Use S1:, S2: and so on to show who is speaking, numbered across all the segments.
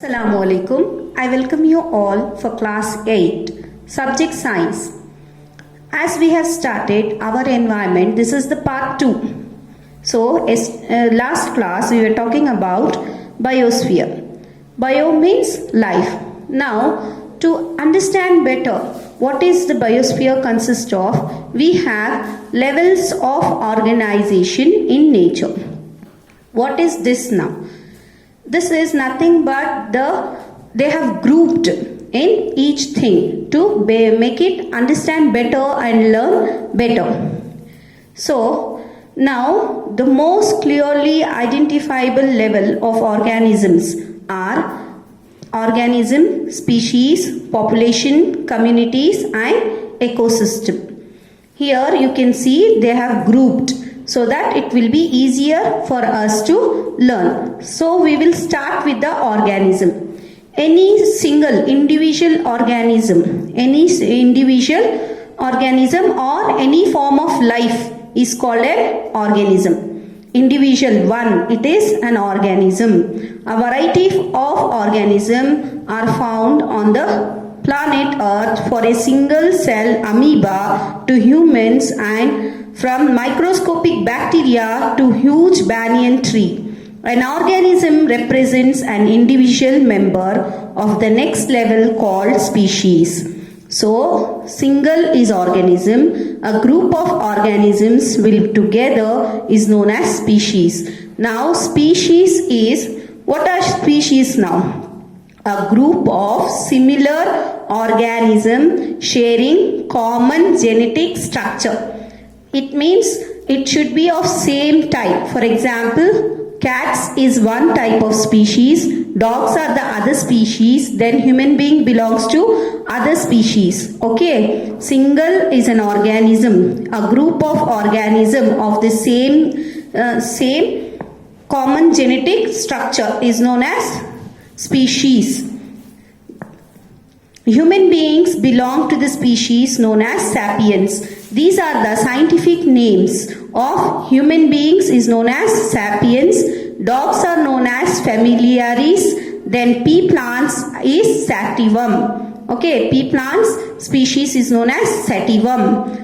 S1: Assalamu alaikum. I welcome you all for class 8, subject science. As we have started our environment, this is the part 2. So, last class we were talking about biosphere. Bio means life. Now, to understand better what is the biosphere consists of, we have levels of organization in nature. What is this now? This is nothing but they have grouped in each thing to make it understand better and learn better. So now the most clearly identifiable level of organisms are organism, species, population, communities and ecosystem. Here you can see they have grouped so that it will be easier for us to learn. So we will start with the organism. Any single individual organism, or any form of life is called an organism. Individual one, it is an organism. A variety of organisms are found on the planet Earth, for a single cell amoeba to humans, and from microscopic bacteria to huge banyan tree. An organism represents an individual member of the next level called species. So, single is organism. A group of organisms will together is known as species. Now, species is, what are species now? A group of similar organisms sharing common genetic structure. It means it should be of same type. For example, cats is one type of species, dogs are the other species, then human being belongs to other species. Okay, single is an organism. A group of organisms of the same common genetic structure is known as species. Human beings belong to the species known as sapiens. These are the scientific names of human beings is known as sapiens. Dogs are known as familiaris. Then pea plants is sativum. Okay, pea plants species is known as sativum.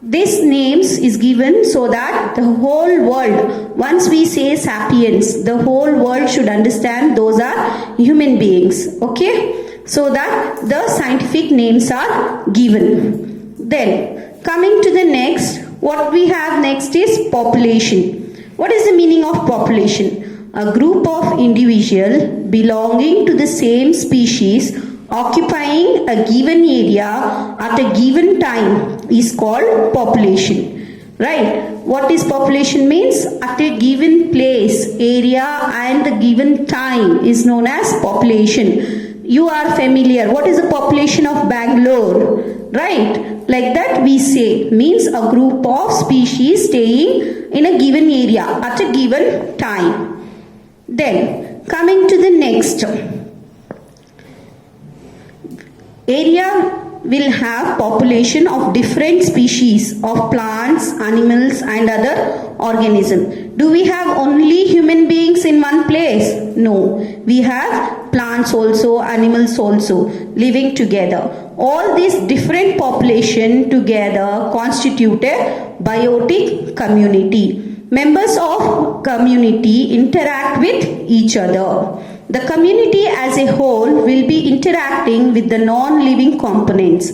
S1: This names is given so that the whole world, once we say sapiens, the whole world should understand those are human beings. Okay, so that the scientific names are given. Then coming to the next, what we have next is population. What is the meaning of population? A group of individuals belonging to the same species occupying a given area at a given time is called population. Right? What is population means? At a given place, area and the given time is known as population. You are familiar. What is the population of Bangalore? Right? Like that we say, means a group of species staying in a given area at a given time. Then coming to the next, area will have population of different species of plants, animals and other organisms. Do we have only human beings in one place? No. We have plants also, animals also living together. All these different population together constitute a biotic community. Members of community interact with each other. The community as a whole will be interacting with the non-living components.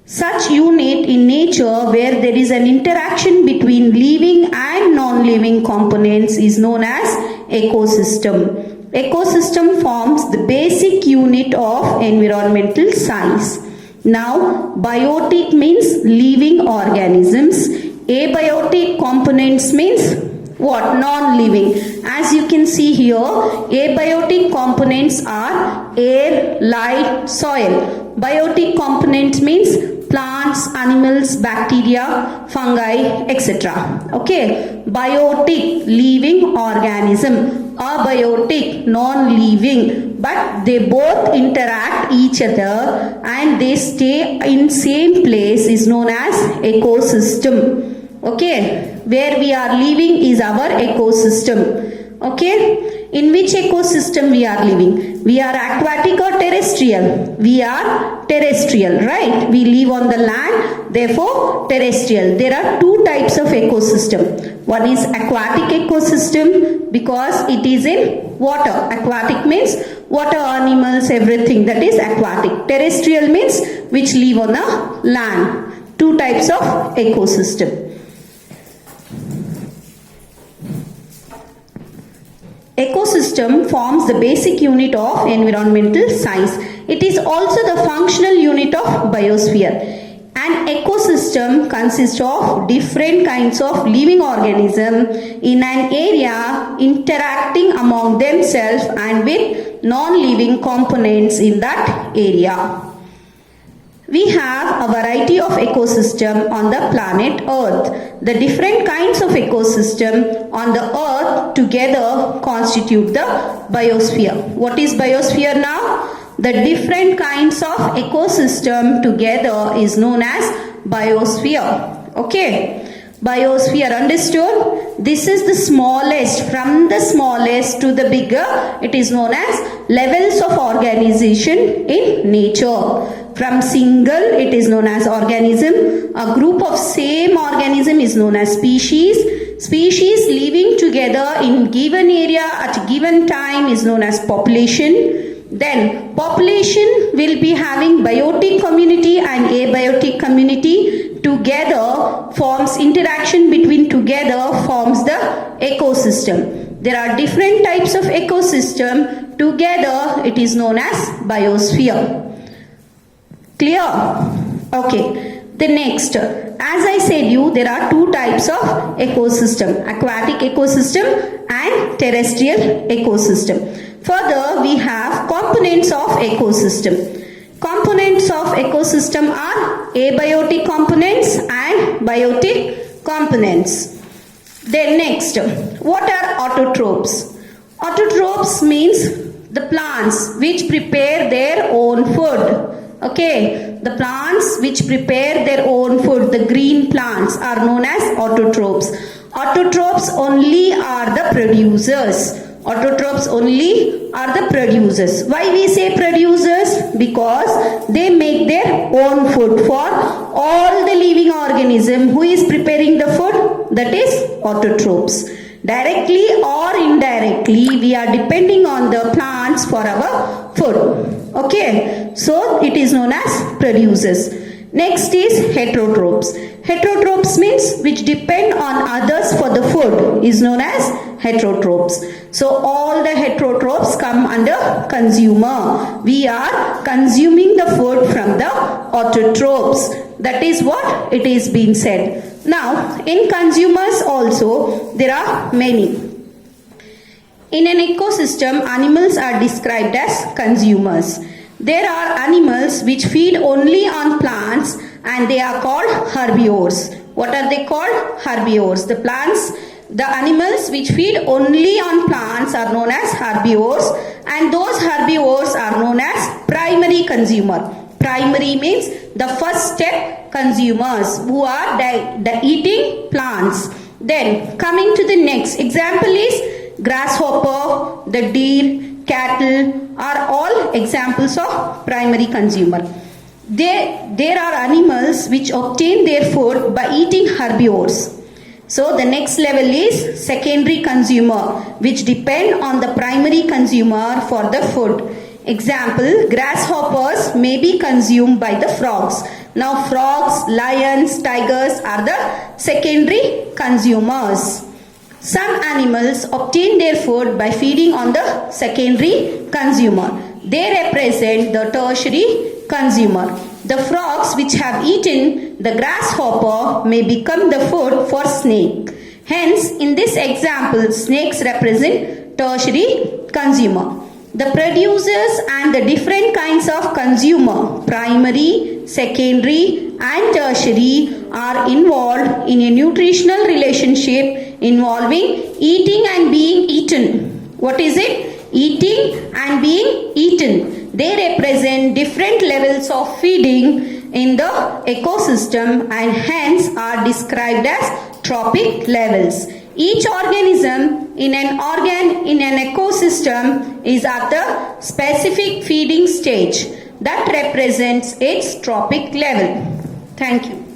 S1: Such unit in nature where there is an interaction between living and non-living components is known as ecosystem. Ecosystem forms the basic unit of environmental science. Now, biotic means living organisms. Abiotic components means what? Non-living. As you can see here, abiotic components are air, light, soil. Biotic components means plants, animals, bacteria, fungi, etc. Okay. Biotic, living organism. Abiotic, non-living, but they both interact each other and they stay in same place is known as ecosystem. Okay, where we are living is our ecosystem. Okay, In which ecosystem we are living? We are aquatic or terrestrial? We are terrestrial, right? We live on the land, therefore terrestrial. There are two types of ecosystem. One is aquatic ecosystem because it is in water. Aquatic means water animals, everything that is aquatic. Terrestrial means which live on the land. Two types of ecosystem. Ecosystem forms the basic unit of environmental science. It is also the functional unit of biosphere. An ecosystem consists of different kinds of living organisms in an area interacting among themselves and with non-living components in that area. We have a variety of ecosystem on the planet Earth. The different kinds of ecosystem on the Earth together constitute the biosphere. What is biosphere now? The different kinds of ecosystem together is known as biosphere. Okay. Biosphere, understood? This is the smallest, from the smallest to the bigger, it is known as levels of organization in nature. From single, it is known as organism. A group of same organism is known as species. Species living together in given area at given time is known as population. Then population will be having biotic community and abiotic community. Together forms interaction between together forms the ecosystem. There are different types of ecosystem. Together it is known as biosphere. Clear? Okay. The next, as I said you, there are two types of ecosystem. Aquatic ecosystem and terrestrial ecosystem. Further, we have components of ecosystem. Components of ecosystem are abiotic components and biotic components. Then next, what are autotrophs? Autotrophs means the plants which prepare their own food. Okay, the plants which prepare their own food, the green plants are known as autotrophs. Autotrophs only are the producers. Autotrophs only are the producers. Why we say producers? Because they make their own food for all the living organism. Who is preparing the food? That is autotrophs. Directly or indirectly, we are depending on the plants for our food. Okay, so it is known as producers. Next is heterotrophs. Heterotrophs means which depend on others for the food is known as heterotrophs. So all the heterotrophs come under consumer. We are consuming the food from the autotrophs. That is what it is being said. Now in consumers also there are many. In an ecosystem, animals are described as consumers. There are animals which feed only on plants and they are called herbivores. What are they called? Herbivores. The plants, the animals which feed only on plants are known as herbivores, and those herbivores are known as primary consumer. Primary means the first step consumers who are eating plants. Then coming to the next example is grasshopper, the deer, cattle are all examples of primary consumer. There are animals which obtain their food by eating herbivores. So the next level is secondary consumer which depend on the primary consumer for the food. Example, grasshoppers may be consumed by the frogs. Now frogs, lions, tigers are the secondary consumers. Some animals obtain their food by feeding on the secondary consumer. They represent the tertiary consumer. The frogs which have eaten the grasshopper may become the food for snake. Hence, in this example, snakes represent tertiary consumer. The producers and the different kinds of consumer, primary, secondary and tertiary, are involved in a nutritional relationship involving eating and being eaten. What is it? Eating and being eaten. They represent different levels of feeding in the ecosystem and hence are described as trophic levels. Each organism in an ecosystem is at the specific feeding stage that represents its trophic level. Thank you.